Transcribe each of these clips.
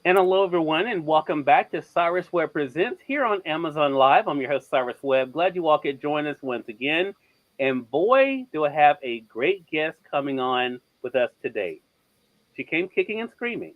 And hello, everyone, and welcome back to Cyrus Webb Presents here on Amazon Live. I'm your host, Cyrus Webb. Glad you all could join us once again. And boy, do I have a great guest coming on with us today. She came kicking and screaming,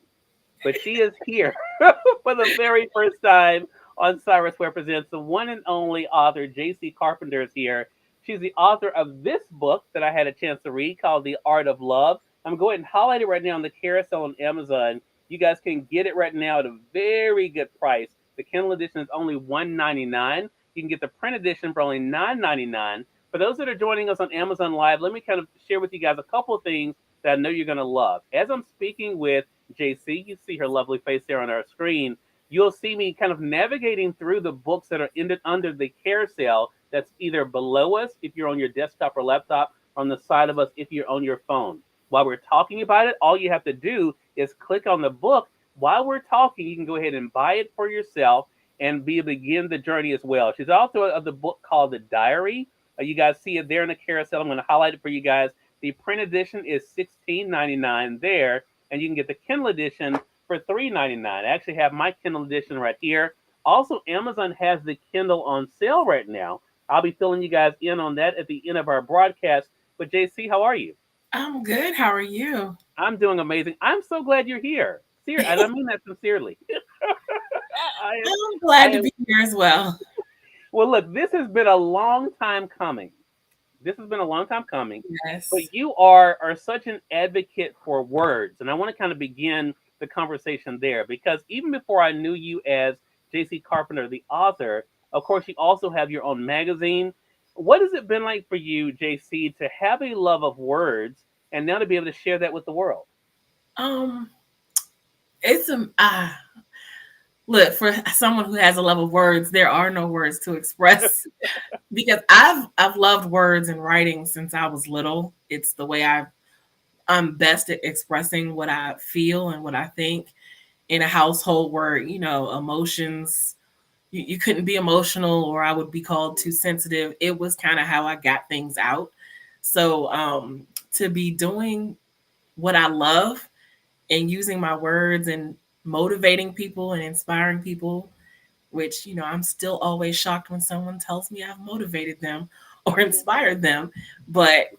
but she is here for the very first time on Cyrus Webb Presents. The one and only author, J.C. Carpenter, is here. She's the author of this book that I had a chance to read called The Art of Love. I'm going to go ahead and highlight it right now on the carousel on Amazon. You guys can get it right now at a very good price. The Kindle edition is only $1.99. You can get the print edition for only $9.99. For those that are joining us on Amazon Live, let me kind of share with you guys a couple of things that I know you're going to love. As I'm speaking with JC, you see her lovely face there on our screen. You'll see me kind of navigating through the books that are under the carousel that's either below us if you're on your desktop or laptop, or on the side of us if you're on your phone. While we're talking about it, all you have to do is click on the book. While we're talking, you can go ahead and buy it for yourself and begin the journey as well. She's also of the book called The Diary. You guys see it there in the carousel. I'm going to highlight it for you guys. The print edition is $16.99 there, and you can get the Kindle edition for $3.99. I actually have my Kindle edition right here. Also, Amazon has the Kindle on sale right now. I'll be filling you guys in on that at the end of our broadcast. But JC, how are you? I'm good. How are you? I'm doing amazing. I'm so glad you're here. And I mean that sincerely. I, I'm I glad to am. be here as well. Well, look, this has been a long time coming. This has been a long time coming. Yes. But you are such an advocate for words. And I want to kind of begin the conversation there because even before I knew you as J.C. Carpenter, the author, of course, you also have your own magazine. What has it been like for you, J.C., to have a love of words and now to be able to share that with the world? Um, it's look, for someone who has a love of words, there are no words to express because I've loved words and writing since I was little. It's the way I'm best at expressing what I feel and what I think in a household where, emotions you couldn't be emotional or I would be called too sensitive. It was kind of how I got things out. So to be doing what I love and using my words and motivating people and inspiring people, which, I'm still always shocked when someone tells me I've motivated them or inspired them, but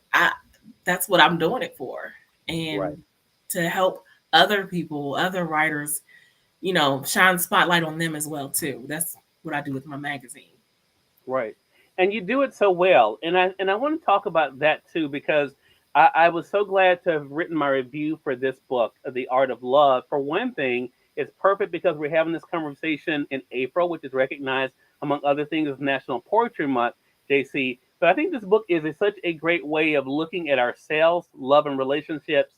that's what I'm doing it for. Right. And to help other people, other writers, shine spotlight on them as well too. That's what I do with my magazine. Right. And you do it so well. And I want to talk about that too because I was so glad to have written my review for this book, The Art of Love. For one thing, it's perfect because we're having this conversation in April, which is recognized among other things as National Poetry Month, JC. But I think this book is such a great way of looking at ourselves, love and relationships.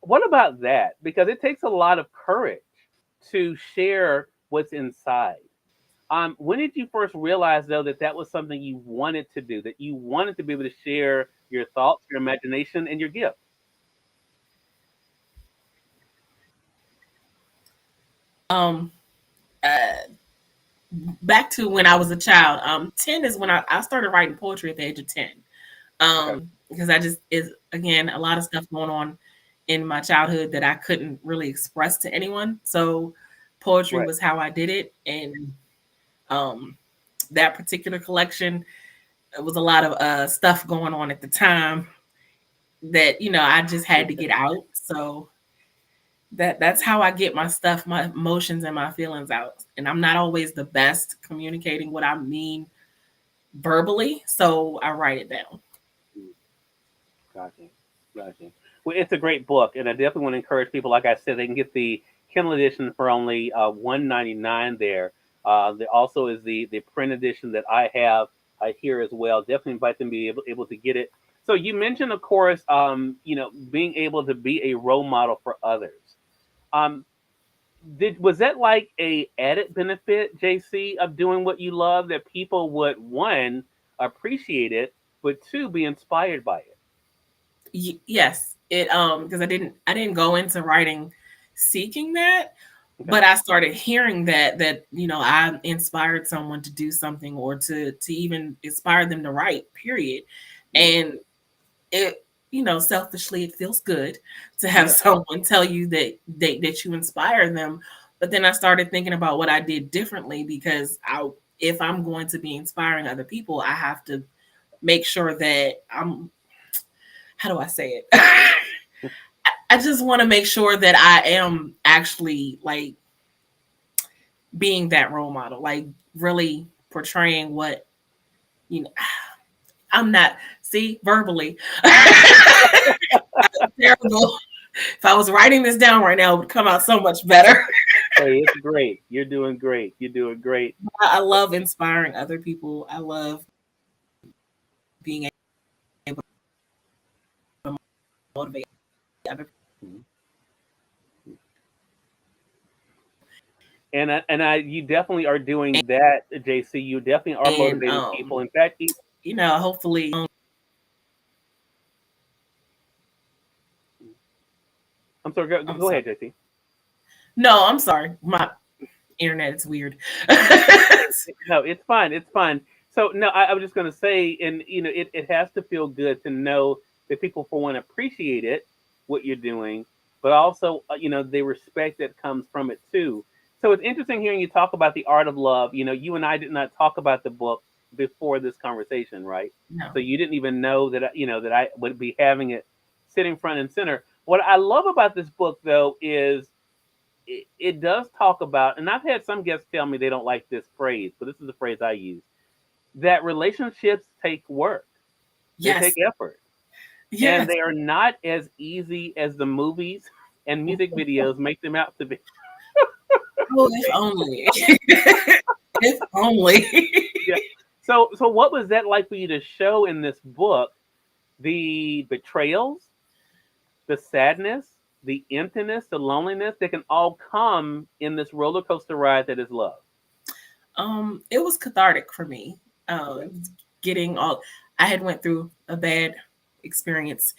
What about that? Because it takes a lot of courage to share what's inside. When did you first realize, though, that that was something you wanted to do, that you wanted to be able to share your thoughts, your imagination, and your gift? Um, uh, Back to when I was a child. 10 is when I started writing poetry at the age of 10. Okay. Because I just is again a lot of stuff going on in my childhood that I couldn't really express to anyone. So poetry Right. was how I did it, and um, that particular collection, it was a lot of stuff going on at the time that I just had to get out. So that's how I get my stuff, my emotions and my feelings out. And I'm not always the best communicating what I mean verbally, so I write it down. Mm, gotcha. Gotcha. Well, it's a great book, and I definitely want to encourage people. Like I said, they can get the Kindle edition for only $1.99 there. There also is the print edition that I have here as well. Definitely invite them to be able to get it. So you mentioned, of course, being able to be a role model for others. Um, was that like a added benefit, JC, of doing what you love that people would one appreciate it, but two be inspired by it? Yes, it because I didn't go into writing seeking that, Okay. but I started hearing that I inspired someone to do something or to even inspire them to write, period. Mm. And it selfishly it feels good to have Yeah. someone tell you that you inspire them, But then I started thinking about what I did differently, because if I'm going to be inspiring other people, I have to make sure that how do I say it? I just want to make sure that I am actually like being that role model, like really portraying what, you know, I'm not, see, verbally. Terrible. If I was writing this down right now, it would come out so much better. Hey, it's great. You're doing great. You're doing great. I love inspiring other people. I love being able to motivate other people. And you definitely are doing that, JC. You definitely are motivating people. In fact, you know, hopefully. I'm sorry. Go ahead, JC. No, I'm sorry. My internet is weird. No, it's fine. It's fine. So no, I was just going to say, and you know, it has to feel good to know that people, for one, appreciate it, what you're doing, but also, you know, the respect that comes from it too. So it's interesting hearing you talk about the art of love. You know, you and I did not talk about the book before this conversation, right? No. So you didn't even know that, you know, that I would be having it sitting front and center. What I love about this book, though, is it does talk about, and I've had some guests tell me they don't like this phrase, but this is the phrase I use, that relationships take work. They Yes. take effort. Yes. And they are not as easy as the movies and music videos make them out to be. Oh, if only. If only. Yeah. So what was that like for you to show in this book the betrayals, the sadness, the emptiness, the loneliness that can all come in this roller coaster ride that is love? It was cathartic for me. Getting all, I had went through a bad experience.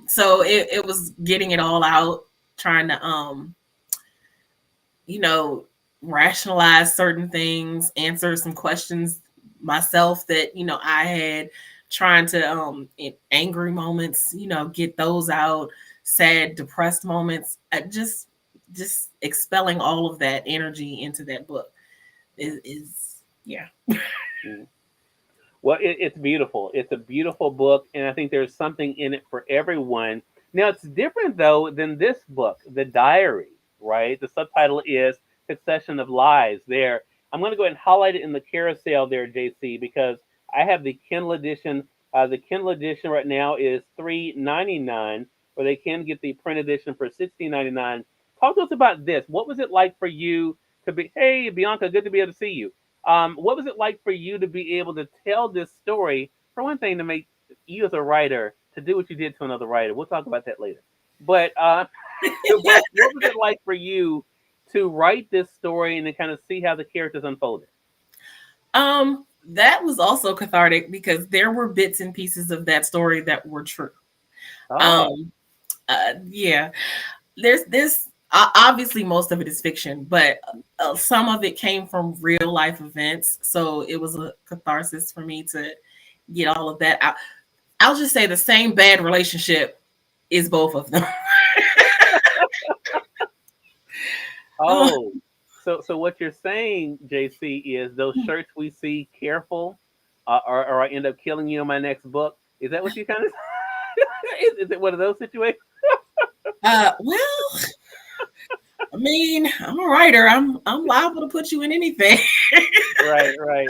So it was getting it all out, trying to you know, rationalize certain things, answer some questions myself that, you know, I had, trying to in angry moments, you know, get those out, sad, depressed moments. Just expelling all of that energy into that book is yeah. Well, it's beautiful. It's a beautiful book, and I think there's something in it for everyone. Now, it's different, though, than this book, The Diary, right? The subtitle is Succession of Lies. There, I'm going to go ahead and highlight it in the carousel there, JC, because I have the Kindle edition. The Kindle edition right now is $3.99, or they can get the print edition for $16.99. Talk to us about this. What was it like for you to be? Hey, Bianca, good to be able to see you. What was it like for you to be able to tell this story? For one thing, to make you as a writer to do what you did to another writer. We'll talk about that later. But what was it like for you to write this story and to kind of see how the characters unfolded? That was also cathartic because there were bits and pieces of that story that were true. Oh. Yeah, there's this. Obviously, most of it is fiction, but some of it came from real life events. So it was a catharsis for me to get all of that out. I'll just say the same bad relationship is both of them. Oh, so what you're saying, JC, is those shirts we see, careful, or I end up killing you in my next book. Is that what you kind of? Is it one of those situations? Well, I mean, I'm a writer. I'm liable to put you in anything. Right.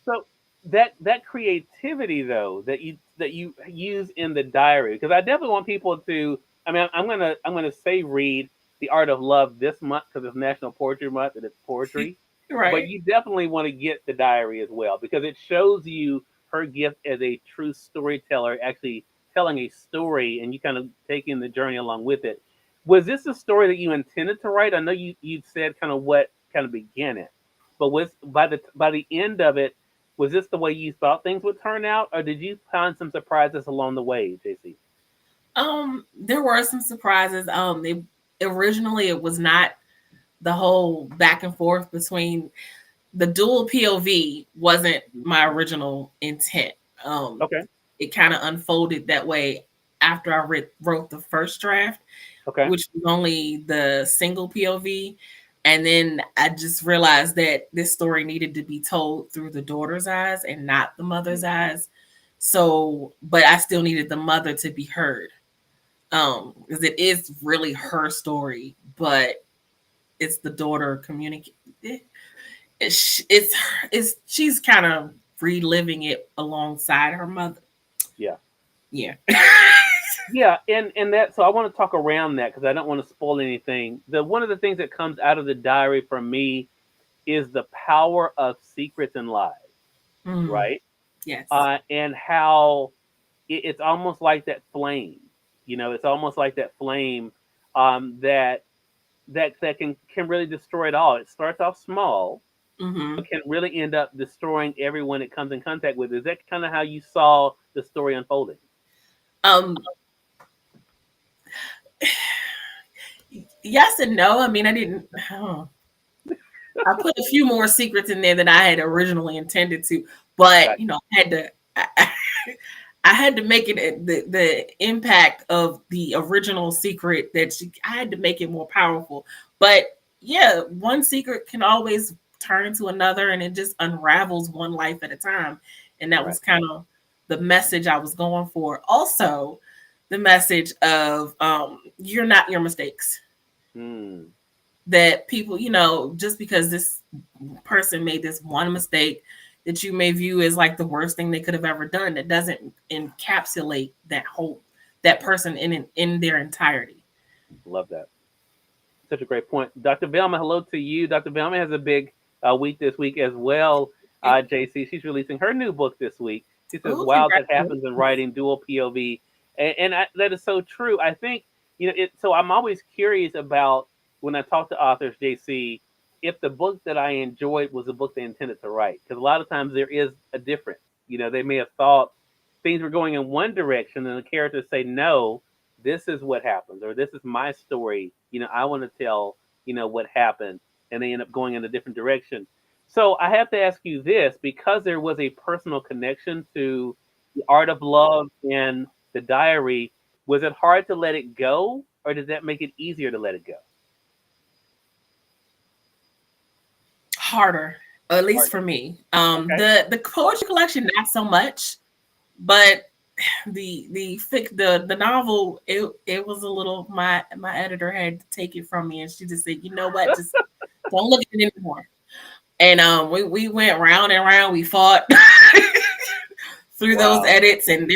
So that creativity though that you use in the diary, because I definitely want people to. I mean, I'm gonna say read The Art of Love this month because it's National Poetry Month and it's poetry. Right. But you definitely want to get the diary as well because it shows you her gift as a true storyteller, actually telling a story and you kind of taking the journey along with it. Was this a story that you intended to write? I know you said kind of what kind of began it, but was by the end of it, was this the way you thought things would turn out, or did you find some surprises along the way, JC? There were some surprises. Originally it was not the whole back and forth between the dual POV wasn't my original intent. Okay. It kind of unfolded that way after I wrote the first draft. Okay. which was only the single POV. And then I just realized that this story needed to be told through the daughter's eyes and not the mother's eyes. So, but I still needed the mother to be heard. Because it is really her story, but it's the daughter communicate. It's she's kind of reliving it alongside her mother. Yeah. Yeah. Yeah, and that, so I want to talk around that because I don't want to spoil anything. The one of the things that comes out of the diary for me is the power of secrets and lies, Mm, right? yes. And how it's almost like that flame. You know, it's almost like that flame that can really destroy it all. It starts off small, Hmm. but can really end up destroying everyone it comes in contact with. Is that kind of how you saw the story unfolding? Um, yes and no. I mean, I didn't. Oh, I put a few more secrets in there than I had originally intended to, but Gotcha. I had to. I had to make it the impact of the original secret I had to make it more powerful. But yeah, one secret can always turn into another, and it just unravels one life at a time. And that Right. was kind of the message I was going for. Also, the message of you're not your mistakes. Hmm. That people, just because this person made this one mistake that you may view as like the worst thing they could have ever done, that doesn't encapsulate that person in their entirety. Love that. Such a great point. Dr. Velma, hello to you. Dr. Velma has a big week this week as well. JC, she's releasing her new book this week. She says, Oh, "Wow, that happens in congratulations. writing, dual POV," and that is so true. I think it. So I'm always curious about when I talk to authors, JC, if the book that I enjoyed was the book they intended to write, because a lot of times there is a difference. They may have thought things were going in one direction, and the characters say, "No, this is what happens," or "This is my story. I want to tell, what happened," and they end up going in a different direction. So I have to ask you this, because there was a personal connection to the art of love and the diary, was it hard to let it go, or does that make it easier to let it go? Harder, at least Harder. for me. Okay. The poetry collection, not so much, but the novel, it was a little, my editor had to take it from me, and she just said, you know what, just don't look at it anymore. And we went round and round, we fought through those Wow. edits, and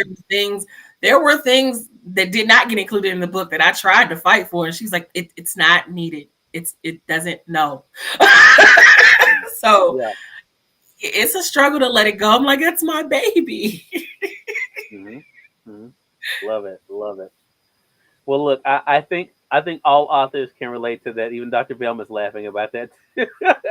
there were things that did not get included in the book that I tried to fight for, and she's like, it's not needed, it doesn't, no. So Yeah. it's a struggle to let it go. I'm like, that's my baby. Hmm. Hmm. Love it. Love it. Well, look, I think all authors can relate to that. Even Dr. Bellman's laughing about that.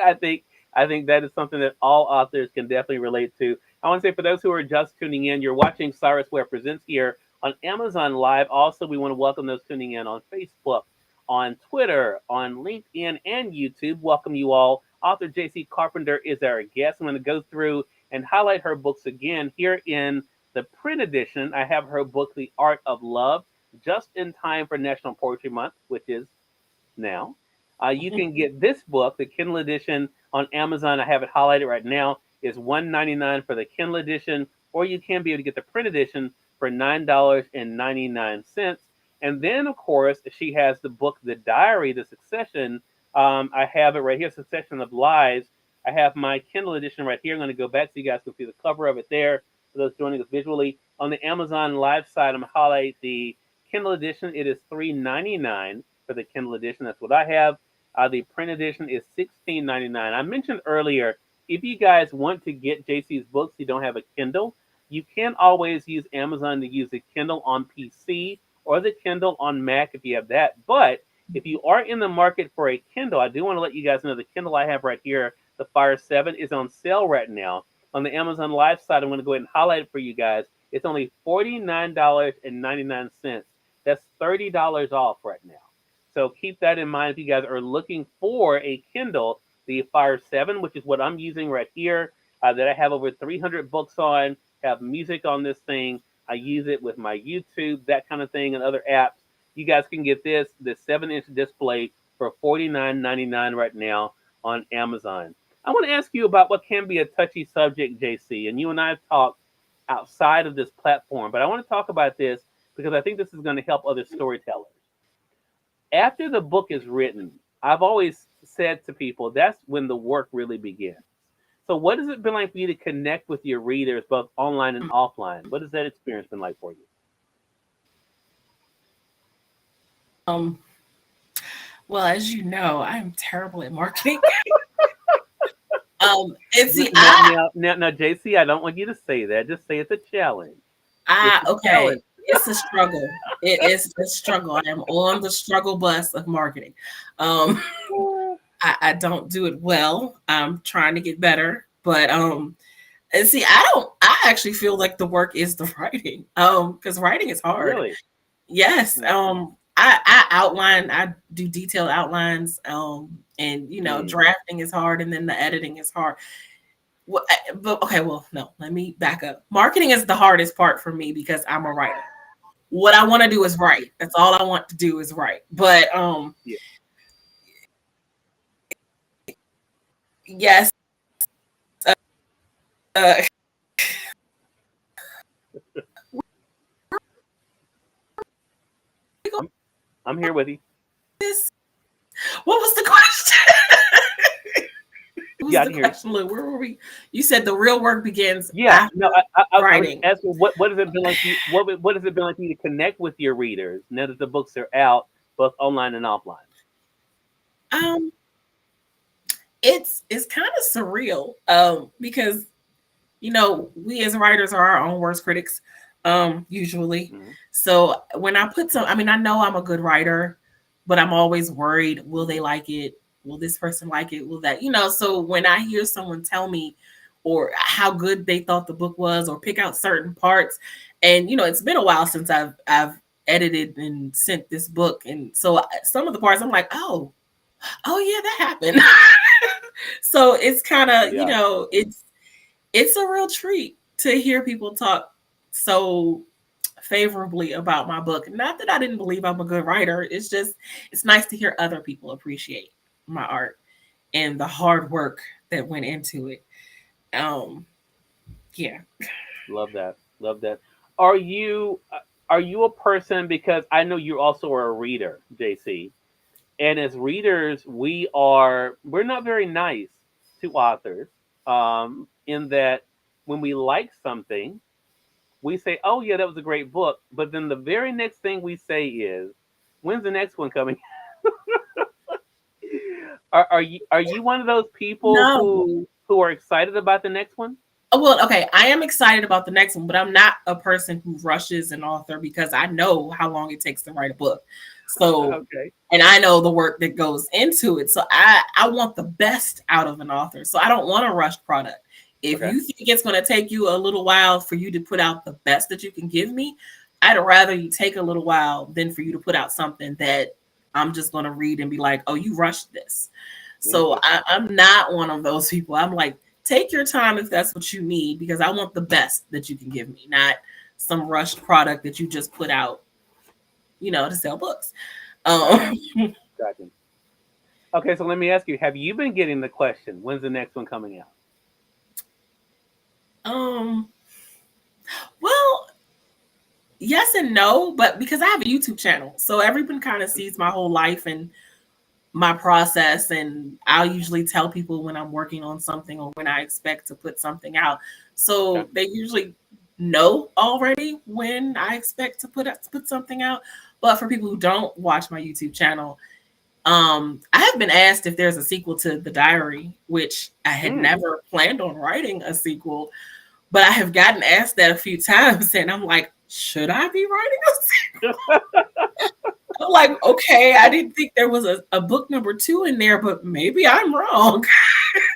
I think I think that is something that all authors can definitely relate to. I want to say, for those who are just tuning in, you're watching Cyrus Webb Presents here on Amazon Live. Also, we want to welcome those tuning in on Facebook, on Twitter, on LinkedIn, and YouTube. Welcome you all. Author JC Carpenter is our guest. I'm going to go through and highlight her books again here in the print edition. I have her book, The Art of Love, just in time for National Poetry Month, which is now. You can get this book, the Kindle edition, on Amazon. I have it highlighted right now. It's $1.99 for the Kindle edition, or you can be able to get the print edition for $9.99. And then, of course, she has the book, The Diary, The Succession. I have it right here, Succession of Lies. I have my Kindle edition right here. I'm going to go back so you guys can see the cover of it there. For those joining us visually, on the Amazon Live side, I'm going to highlight the Kindle edition. It is $3.99 for the Kindle edition. That's what I have. The print edition is $16.99. I mentioned earlier, if you guys want to get JC's books, you don't have a Kindle, you can always use Amazon to use the Kindle on PC or the Kindle on Mac if you have that. But if you are in the market for a Kindle, I do want to let you guys know the Kindle I have right here, the Fire 7, is on sale right now. On the Amazon Live side, I'm going to go ahead and highlight it for you guys. It's only $49.99. That's $30 off right now. So keep that in mind if you guys are looking for a Kindle, the Fire 7, which is what I'm using right here, that I have over 300 books have music on this thing. I use it with my YouTube, that kind of thing, and other apps. you guys can get this 7-inch display for $49.99 right now on Amazon. I want to ask you about what can be a touchy subject, JC, and you and I have talked outside of this platform, but I want to talk about this because I think this is going to help other storytellers. After the book is written, I've always said to people that's when the work really begins. So, what has it been like for you to connect with your readers, both online and offline? What has that experience been like for you? Um, well, as you know, I am terrible at marketing. And see, Now, JC, I don't want you to say that. Just say it's a challenge. It's a okay, challenge. it's a struggle. It is a struggle. I am on the struggle bus of marketing. Um, I don't do it well. I'm trying to get better, but and see, I actually feel like the work is the writing. Because writing is hard. Really? Yes. Mm-hmm. I do detailed outlines. And Mm. drafting is hard, and then the editing is hard. But okay, well, no, let me back up. Marketing is the hardest part for me because I'm a writer. What I want to do is write. That's all I want to do is write. But Yeah. yes, uh, I'm, I'm here with you. what was the question? What was Yeah, I the can hear you. question? Look, where were we? You said the real work begins Yeah, no, after I was writing. asking what has it been like? What has it been like for you to connect with your readers now that the books are out, both online and offline? Um, it's kind of surreal. Because we as writers are our own worst critics, usually. Hmm. So when I put some, I mean, I know I'm a good writer, but I'm always worried, will they like it? Will this person like it? Will that, so when I hear someone tell me or how good they thought the book was or pick out certain parts, and it's been a while since I've edited and sent this book. And so some of the parts I'm like, oh yeah, that happened. So it's kind of, Yeah, it's a real treat to hear people talk so favorably about my book. Not that I didn't believe I'm a good writer. It's just it's nice to hear other people appreciate my art and the hard work that went into it. Um, yeah. love that. Love that. Are you are you a person because I know you also are a reader, JC, and as readers we're not very nice to authors, in that when we like something we say, "Oh yeah, that was a great book," but then the very next thing we say is, "When's the next one coming?" Are you one of those people No. who are excited about the next one? Well, okay, I am excited about the next one, but I'm not a person who rushes an author because I know how long it takes to write a book. So, Okay, and I know the work that goes into it. So I want the best out of an author. So I don't want a rushed product. If okay, you think it's going to take you a little while for you to put out the best that you can give me, I'd rather you take a little while than for you to put out something that I'm just going to read and be like, oh, you rushed this. So interesting. I'm not one of those people. I'm like, take your time if that's what you need, because I want the best that you can give me, not some rushed product that you just put out, to sell books. Gotcha, Um, gotcha. Okay, so let me ask you: have you been getting the question, "When's the next one coming out?" um, well, yes and no, but because I have a YouTube channel, so everyone kind of sees my whole life and my process, and I'll usually tell people when I'm working on something or when I expect to put something out. Okay. So they usually know already when I expect to put something out. But for people who don't watch my YouTube channel, I have been asked if there's a sequel to The Diary, which I had Mm. never planned on writing a sequel, but I have gotten asked that a few times, and I'm like, should I be writing a sequel? I'm like, okay, I didn't think there was a book number two in there, but maybe I'm wrong.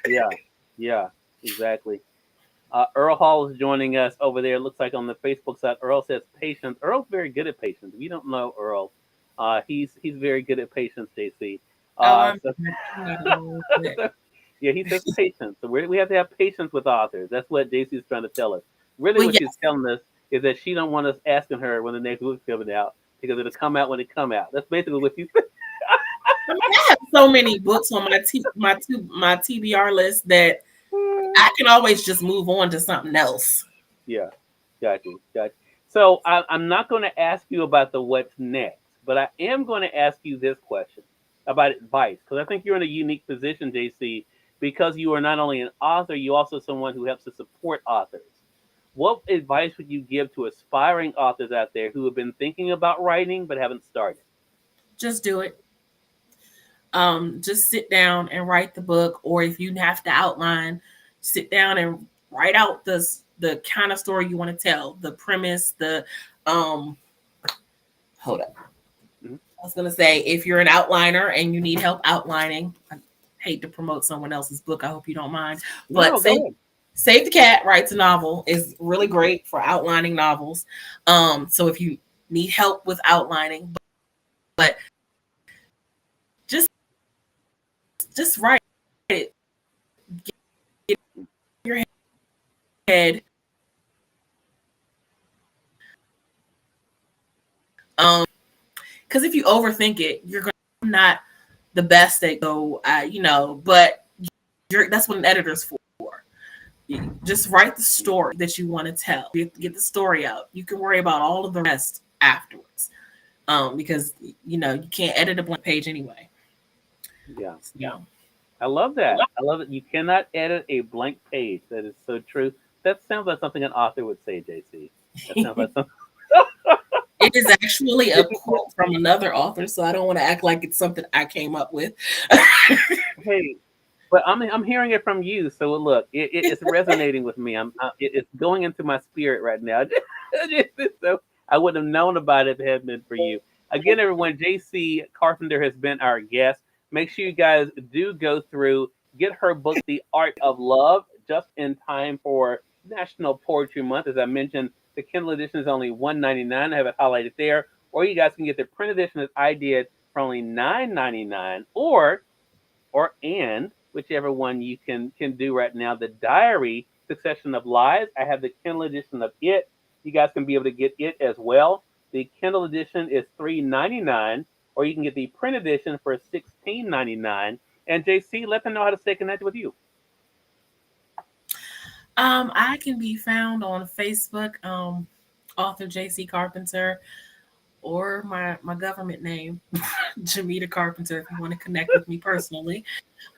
Yeah, yeah, exactly. Earl Hall is joining us over there. It looks like on the Facebook side, Earl says patience. Earl's very good at patience. If you don't know Earl, he's very good at patience, JC. Oh, I'm So, not a little bit. so yeah, he says patience. So we have to have patience with authors. That's what JC is trying to tell us. Really, Well, what she's yes, telling us is that she don't want us asking her when the next book's coming out. because it'll come out when it come out. That's basically what you. I mean, I have so many books on my TBR list that I can always just move on to something else. Yeah, got you, got you. So I'm not going to ask you about the what's next, but I am going to ask you this question about advice because I think you're in a unique position, JC, because you are not only an author, you also someone who helps to support authors. What advice would you give to aspiring authors out there who have been thinking about writing but haven't started? Just do it. Just sit down and write the book, or if you have to outline, sit down and write out the kind of story you want to tell, the premise, the um hold up. Mhm. I was gonna say, if you're an outliner and you need help outlining, I hate to promote someone else's book. I hope you don't mind. But No, go ahead. Save the Cat Writes a Novel is really great for outlining novels. So if you need help with outlining, but just just write it. Get your head. Because if you overthink it, you're gonna not the best at go. But that's what an editor's for. Just write the story that you want to tell. Get the story out. You can worry about all of the rest afterwards. Because you can't edit a blank page anyway. Yeah. Yeah. I love that. I love it. You cannot edit a blank page. That is so true. That sounds like something an author would say, JC. That sounds like something. It is actually a quote from another author, so I don't want to act like it's something I came up with. Hey, but I'm hearing it from you. So look, it's resonating with me. It's going into my spirit right now. So I wouldn't have known about it if it hadn't been for you. Again, everyone, JC Carpenter has been our guest. Make sure you guys do go through, get her book, The Art of Love, just in time for National Poetry Month. As I mentioned, the Kindle edition is only $1.99. I have it highlighted there. Or you guys can get the print edition as I did for only $9.99. Or whichever one you can do right now. The Diary Succession of Lies. I have the Kindle edition of it. You guys can be able to get it as well. The Kindle edition is $3.99, or you can get the print edition for $16.99. And JC, let them know how to stay connected with you. I can be found on Facebook, author JC Carpenter, or my government name, Jamita Carpenter, if you want to connect with me personally.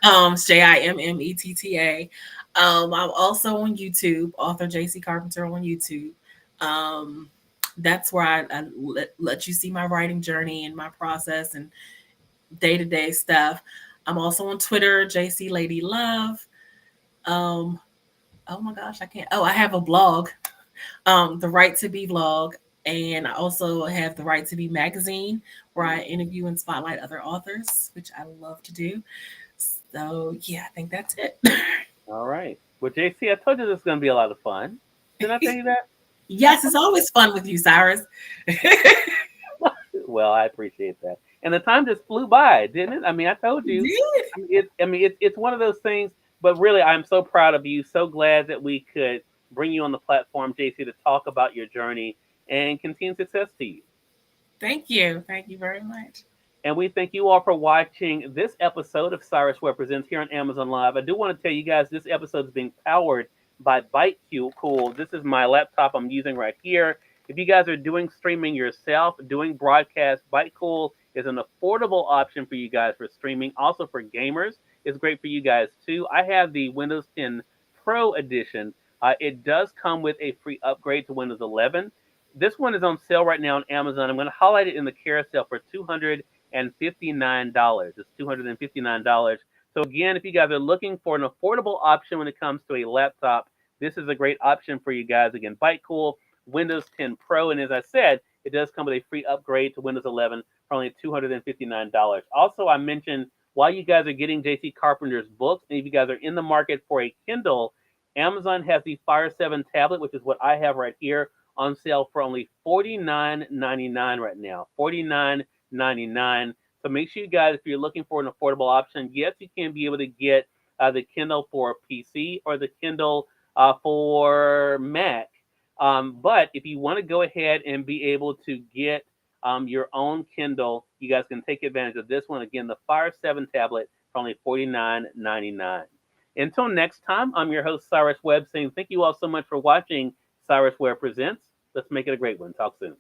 JIMMETTA. I'm also on YouTube, author JC Carpenter on YouTube. That's where I let you see my writing journey and my process and day-to-day stuff. I'm also on Twitter, JC Lady Love. Um, oh my gosh, I can't. Oh, I have a blog, the Right to Be blog, and I also have the Right to Be magazine, where I interview and spotlight other authors, which I love to do. So yeah, I think that's it. All right. Well, JC, I told you this is going to be a lot of fun. Didn't I tell you that? Yes, it's always fun with you, Cyrus. Well, I appreciate that. And the time just flew by, didn't it? I mean, I told you. It's one of those things. But really, I'm so proud of you. So glad that we could bring you on the platform, JC, to talk about your journey and continued success to you. Thank you. Thank you very much. And we thank you all for watching this episode of Cyrus Webb Presents here on Amazon Live. I do want to tell you guys this episode is being powered by Cool. This is my laptop I'm using right here. If you guys are doing streaming yourself, doing broadcast, Cool is an affordable option for you guys for streaming. Also for gamers, it's great for you guys too. I have the Windows 10 Pro edition. It does come with a free upgrade to Windows 11. This one is on sale right now on Amazon. I'm going to highlight it in the carousel for $259. It's $259. So again, if you guys are looking for an affordable option when it comes to a laptop, this is a great option for you guys. Again, Cool, Windows 10 Pro, and as I said, it does come with a free upgrade to Windows 11 for only $259. Also, I mentioned while you guys are getting JC Carpenter's books, and if you guys are in the market for a Kindle, Amazon has the Fire 7 tablet, which is what I have right here, on sale for only $49.99 right now. $49.99. So make sure you guys, if you're looking for an affordable option, yes, you can be able to get the Kindle for PC or the Kindle for Mac. But if you want to go ahead and be able to get your own Kindle, you guys can take advantage of this one. Again, the Fire 7 tablet for only $49.99. Until next time, I'm your host, Cyrus Webb, saying thank you all so much for watching Cyrus Webb Presents. Let's make it a great one. Talk soon.